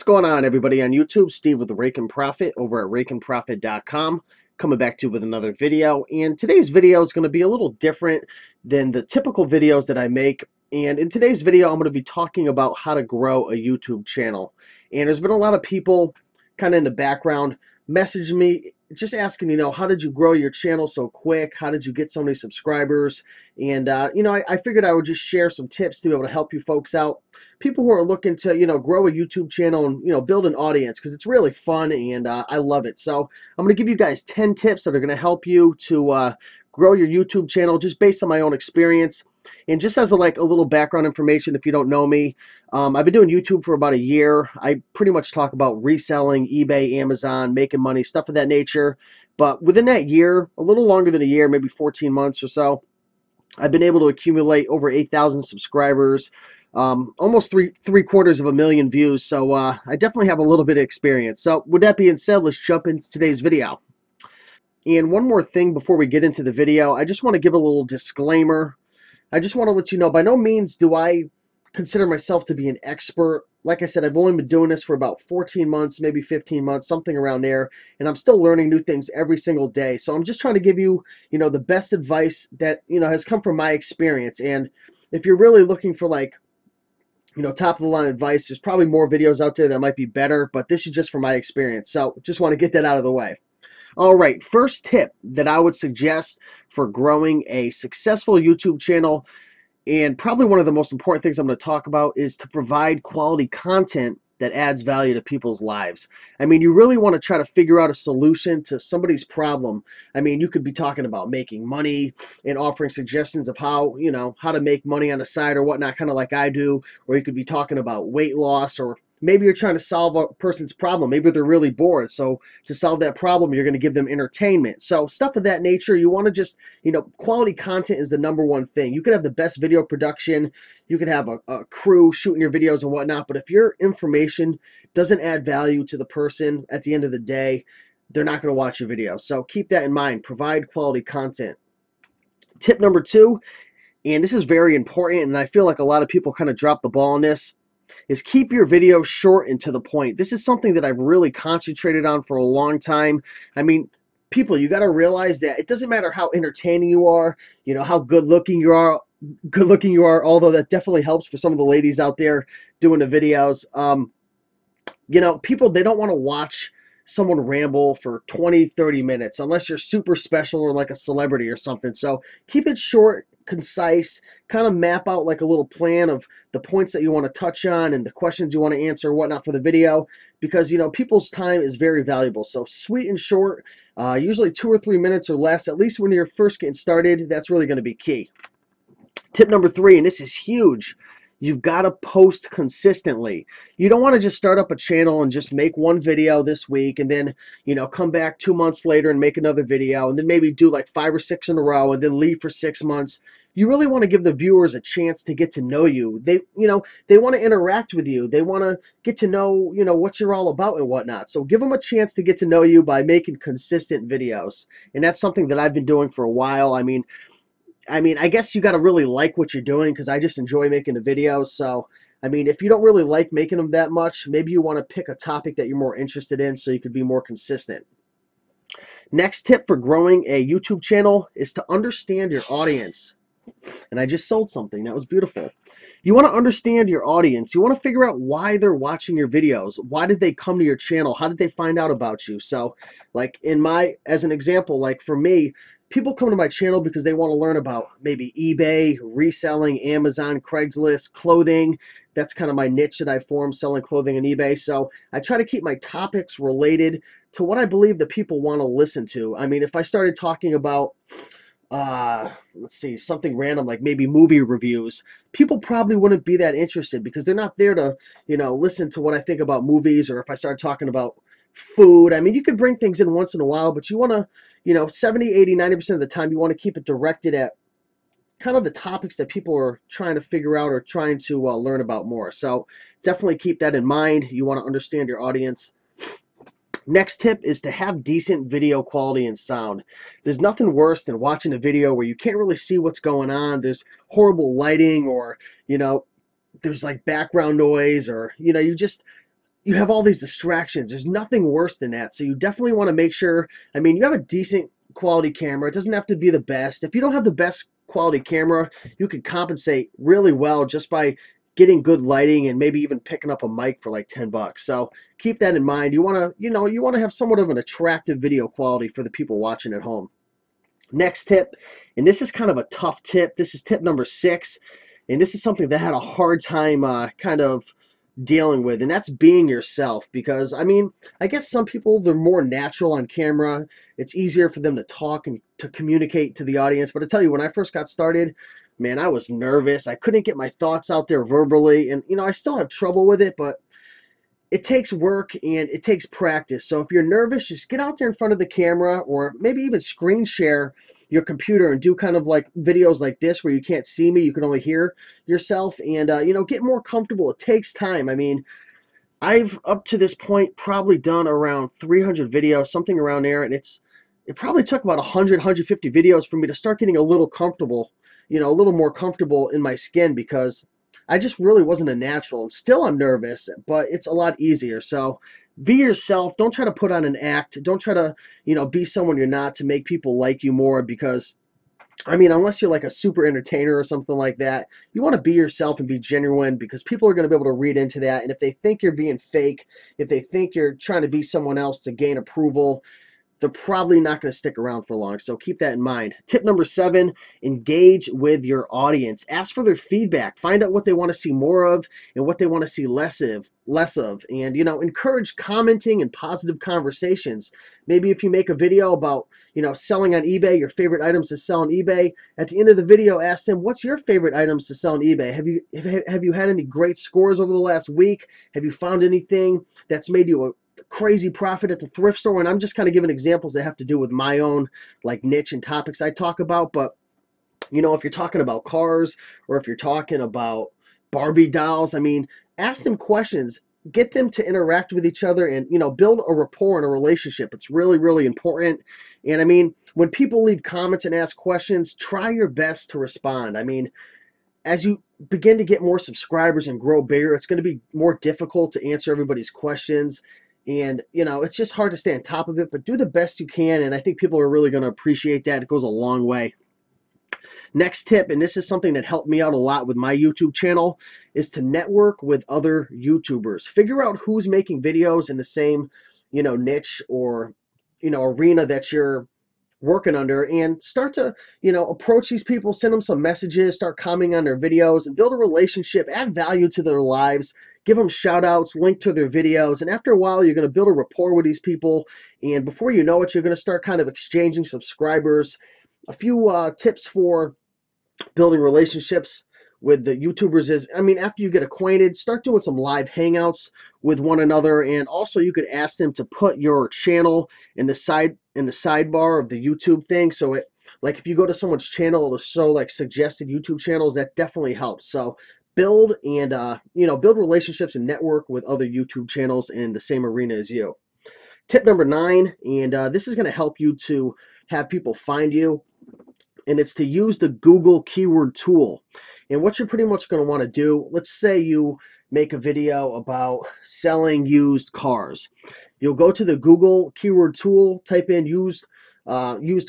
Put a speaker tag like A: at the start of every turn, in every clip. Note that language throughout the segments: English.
A: going on, everybody on YouTube? Steve with Rake and Profit over at rakeandprofit.com, coming back to you with another video. And today's video is going to be a little different than the typical videos that I make. And in today's video, I'm going to be talking about how to grow a YouTube channel. And there's been a lot of people kind of in the background messaging me just asking, how did you grow your channel so quick? How did you get so many subscribers? And, I figured I would just share some tips to be able to help you folks out. People who are looking to, grow a YouTube channel and, build an audience, because it's really fun and I love it. So I'm going to give you guys 10 tips that are going to help you to grow your YouTube channel just based on my own experience. And just as a little background information, if you don't know me, I've been doing YouTube for about a year. I pretty much talk about reselling, eBay, Amazon, making money, stuff of that nature. But within that year, a little longer than a year, maybe 14 months or so, I've been able to accumulate over 8,000 subscribers, almost three quarters of a million views. So I definitely have a little bit of experience. So with that being said, let's jump into today's video. And one more thing before we get into the video, I just want to give a little disclaimer. I just want to let you know, by no means do I consider myself to be an expert. Like I said, I've only been doing this for about 14 months, maybe 15 months, something around there, and I'm still learning new things every single day. So I'm just trying to give you, the best advice that, has come from my experience. And if you're really looking for top of the line advice, there's probably more videos out there that might be better, but this is just from my experience. So just want to get that out of the way. All right, first tip that I would suggest for growing a successful YouTube channel, and probably one of the most important things I'm going to talk about, is to provide quality content that adds value to people's lives. I mean, you really want to try to figure out a solution to somebody's problem. I mean, you could be talking about making money and offering suggestions of how, how to make money on the side or whatnot, kind of like I do, or you could be talking about weight loss, or maybe you're trying to solve a person's problem. Maybe they're really bored. So to solve that problem, you're going to give them entertainment. So stuff of that nature, you want to just, quality content is the number one thing. You could have the best video production. You could have a crew shooting your videos and whatnot. But if your information doesn't add value to the person at the end of the day, they're not going to watch your video. So keep that in mind. Provide quality content. Tip number 2, and this is very important, and I feel like a lot of people kind of drop the ball on this, is keep your video short and to the point. This is something that I've really concentrated on for a long time. I mean, people, you got to realize that it doesn't matter how entertaining you are, how good looking you are, although that definitely helps for some of the ladies out there doing the videos. People, they don't want to watch someone ramble for 20-30 minutes unless you're super special or like a celebrity or something. So keep it short, concise, kind of map out like a little plan of the points that you want to touch on and the questions you want to answer, whatnot, for the video, because people's time is very valuable. So sweet and short, usually 2 or 3 minutes or less, at least when you're first getting started. That's really going to be key. Tip number 3, and this is huge: you've got to post consistently. You don't want to just start up a channel and just make one video this week and then, come back 2 months later and make another video and then maybe do like 5 or 6 in a row and then leave for 6 months. You really want to give the viewers a chance to get to know you. They want to interact with you. They want to get to know, what you're all about and whatnot. So give them a chance to get to know you by making consistent videos. And that's something that I've been doing for a while. I mean, I guess you got to really like what you're doing, because I just enjoy making the videos. So, if you don't really like making them that much, maybe you want to pick a topic that you're more interested in so you could be more consistent. Next tip for growing a YouTube channel is to understand your audience. And I just sold something. That was beautiful. You want to understand your audience. You want to figure out why they're watching your videos. Why did they come to your channel? How did they find out about you? So, as an example, for me, people come to my channel because they want to learn about maybe eBay, reselling, Amazon, Craigslist, clothing. That's kind of my niche that I formed, selling clothing on eBay. So I try to keep my topics related to what I believe that people want to listen to. If I started talking about let's see, something random like maybe movie reviews, people probably wouldn't be that interested because they're not there to, listen to what I think about movies. Or if I start talking about food, you could bring things in once in a while, but you want to, 70, 80, 90% of the time, you want to keep it directed at kind of the topics that people are trying to figure out or trying to learn about more. So definitely keep that in mind. You want to understand your audience. Next tip is to have decent video quality and sound. There's nothing worse than watching a video where you can't really see what's going on. There's horrible lighting, or, there's like background noise, or, you have all these distractions. There's nothing worse than that. So you definitely want to make sure, I mean, you have a decent quality camera. It doesn't have to be the best. If you don't have the best quality camera, you can compensate really well just by getting good lighting and maybe even picking up a mic for like 10 bucks. So keep that in mind. You want to, you want to have somewhat of an attractive video quality for the people watching at home. Next tip, and this is kind of a tough tip. This is tip number 6, and this is something that I had a hard time kind of dealing with, and that's being yourself. Because I mean, I guess some people, they're more natural on camera. It's easier for them to talk and to communicate to the audience. But I tell you, when I first got started, man, I was nervous. I couldn't get my thoughts out there verbally, and I still have trouble with it, but it takes work and it takes practice. So if you're nervous, just get out there in front of the camera, or maybe even screen share your computer and do kind of like videos like this where you can't see me, you can only hear yourself, and get more comfortable. It takes time. I mean, I've up to this point probably done around 300 videos, something around there, and it probably took about 100, 150 videos for me to start getting a little comfortable, a little more comfortable in my skin, because I just really wasn't a natural, and still I'm nervous, but it's a lot easier. So be yourself. Don't try to put on an act. Don't try to, be someone you're not to make people like you more, because I mean, unless you're like a super entertainer or something like that, you want to be yourself and be genuine, because people are going to be able to read into that. And if they think you're being fake, if they think you're trying to be someone else to gain approval, they're probably not going to stick around for long. So keep that in mind. Tip number 7, engage with your audience. Ask for their feedback. Find out what they want to see more of and what they want to see less of. And, encourage commenting and positive conversations. Maybe if you make a video about, selling on eBay, your favorite items to sell on eBay, at the end of the video, ask them, what's your favorite items to sell on eBay? Have you had any great scores over the last week? Have you found anything that's made you a crazy profit at the thrift store? And I'm just kind of giving examples that have to do with my own like niche and topics I talk about. But if you're talking about cars, or if you're talking about Barbie dolls, I mean, ask them questions, get them to interact with each other, and build a rapport and a relationship. It's really, really important. And I mean, when people leave comments and ask questions, try your best to respond. I mean, as you begin to get more subscribers and grow bigger, it's going to be more difficult to answer everybody's questions. And, it's just hard to stay on top of it, but do the best you can. And I think people are really going to appreciate that. It goes a long way. Next tip, and this is something that helped me out a lot with my YouTube channel, is to network with other YouTubers. Figure out who's making videos in the same, niche or, arena that you're working under, and start to, approach these people, send them some messages, start commenting on their videos, and build a relationship, add value to their lives, give them shout outs, link to their videos. And after a while, you're going to build a rapport with these people. And before you know it, you're going to start kind of exchanging subscribers. A few tips for building relationships with the YouTubers is, I mean, after you get acquainted, start doing some live hangouts with one another. And also you could ask them to put your channel in the sidebar of the YouTube thing. So it, like, if you go to someone's channel, it'll show like suggested YouTube channels. That definitely helps. So build and, build relationships and network with other YouTube channels in the same arena as you. Tip number 9, and this is going to help you to have people find you, and it's to use the Google keyword tool. And what you're pretty much going to want to do, let's say you make a video about selling used cars. You'll go to the Google keyword tool, type in used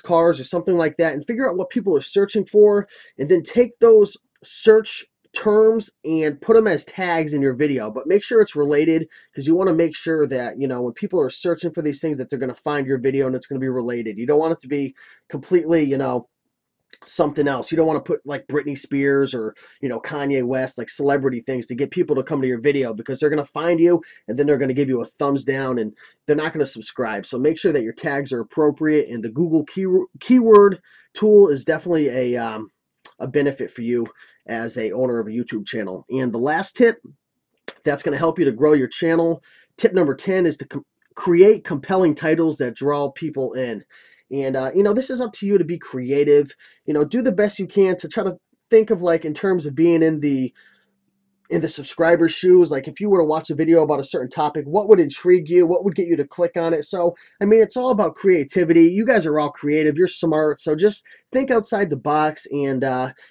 A: cars or something like that, and figure out what people are searching for, and then take those search terms and put them as tags in your video. But make sure it's related, because you want to make sure that, when people are searching for these things, that they're going to find your video and it's going to be related. You don't want it to be completely, something else. You don't want to put like Britney Spears or, Kanye West, like celebrity things to get people to come to your video, because they're going to find you and then they're going to give you a thumbs down and they're not going to subscribe. So make sure that your tags are appropriate, and the Google keyword tool is definitely a benefit for you as a owner of a YouTube channel. And the last tip that's going to help you to grow your channel, tip number 10, is to create compelling titles that draw people in. And, this is up to you to be creative. Do the best you can to try to think of, like, in terms of being in the subscriber's shoes. Like, if you were to watch a video about a certain topic, what would intrigue you? What would get you to click on it? So, I mean, it's all about creativity. You guys are all creative. You're smart. So just think outside the box. And,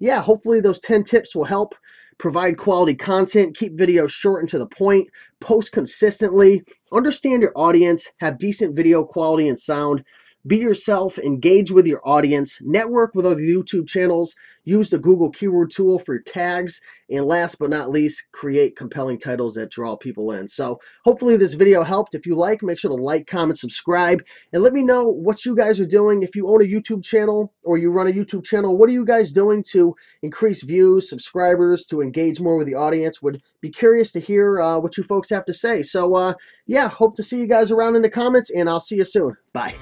A: yeah, hopefully those 10 tips will help provide quality content, keep videos short and to the point, post consistently, understand your audience, have decent video quality and sound, be yourself, engage with your audience, network with other YouTube channels, use the Google keyword tool for your tags, and last but not least, create compelling titles that draw people in. So hopefully this video helped. If you like, make sure to like, comment, subscribe, and let me know what you guys are doing. If you own a YouTube channel or you run a YouTube channel, what are you guys doing to increase views, subscribers, to engage more with the audience? Would be curious to hear what you folks have to say. So yeah, hope to see you guys around in the comments, and I'll see you soon. Bye.